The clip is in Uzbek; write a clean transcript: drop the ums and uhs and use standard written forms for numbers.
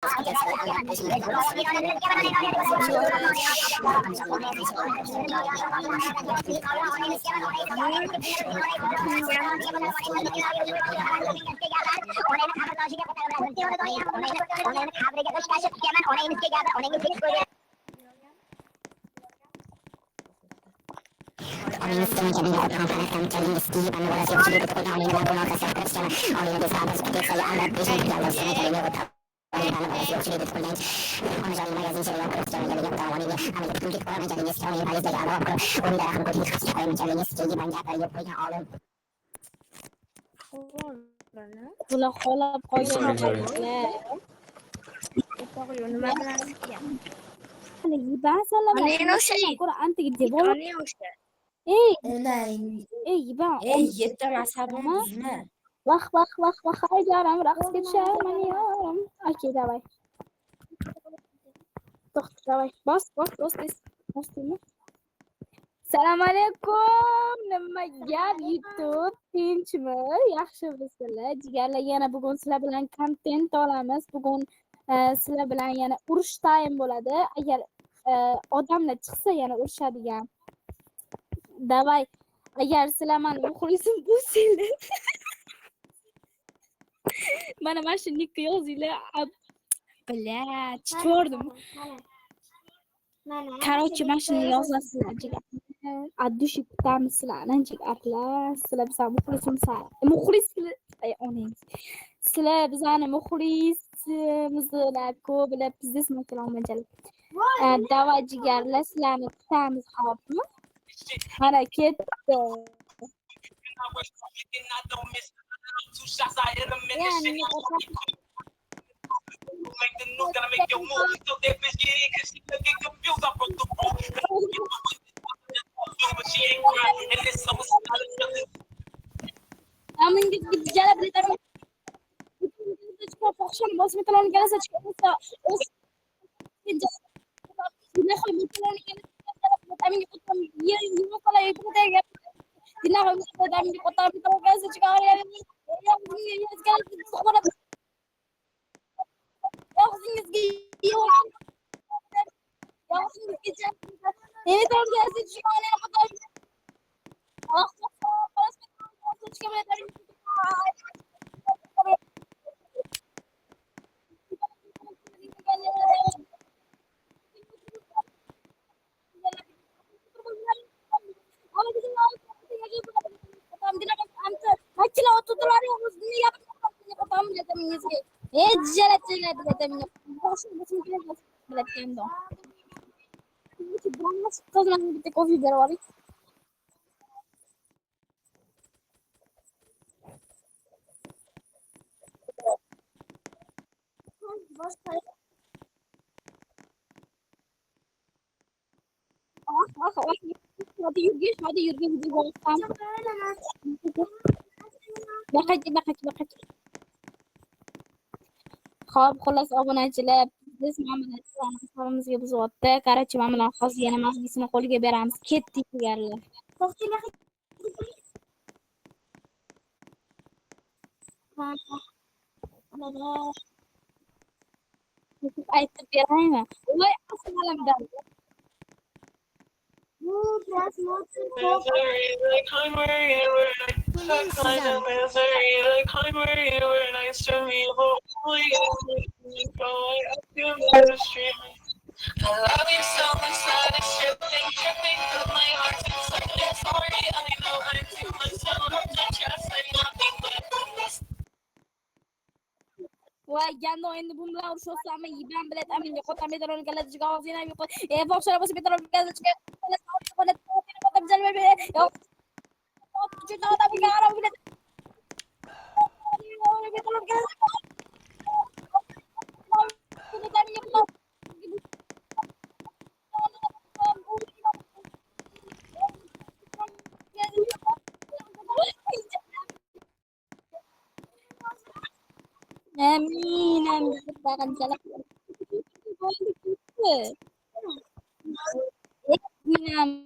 Bular xolab qolgan nima bilasizga? ko'ra antiga devor. Yiban. Yetim asabini buzma. Vah. Ayjorim raqsga tushaman yorim. Aka, davay. To'xta, davay. Bos. Assalomu alaykum. Nima gap YouTube? Tinchmi? Yaxshimisizlar? Jigarlar, yana bugun sizlar bilan kontent olamiz. Bugun sizlar bilan yana urush time bo'ladi. Agar odamlar chiqsa yana urushadigan. Davay. Agar sizlar meni muxlisim bo'lsanglar mana shu nickga yozinglar. Блядь, chordim. Короче, mana shuni yozasizlar. Addushi kutamiz sizlarni, jigarlar. Sizlar bizani muxlisimizlar. Sizlar bizani muxlisimizlar ko'plab biznes makalomajalik. Davay jigarlar, sizlarni kutamiz, xo'pmi? Mana ketdi. Make the news, gotta make your move. So that bitch get in, cause she could get confused. I broke the rule. But she ain't crying. And this summer, Xo'p, xullas obunachilar, biz mana hisobimizga buzyapti. Qarachi, mana bular hozir yana majlisini qo'lga beramiz. Ketdik deganlar. Aytib beraymi? Voy, asalarimdan. Voy, gando endi bu bilan urushsam, yiban bilet aminga qo'tam betarol galadi jig'ozina yo'q. Foxshara bo'lsa betarol galadi chiqadi. Amin, akan jalan. Amin.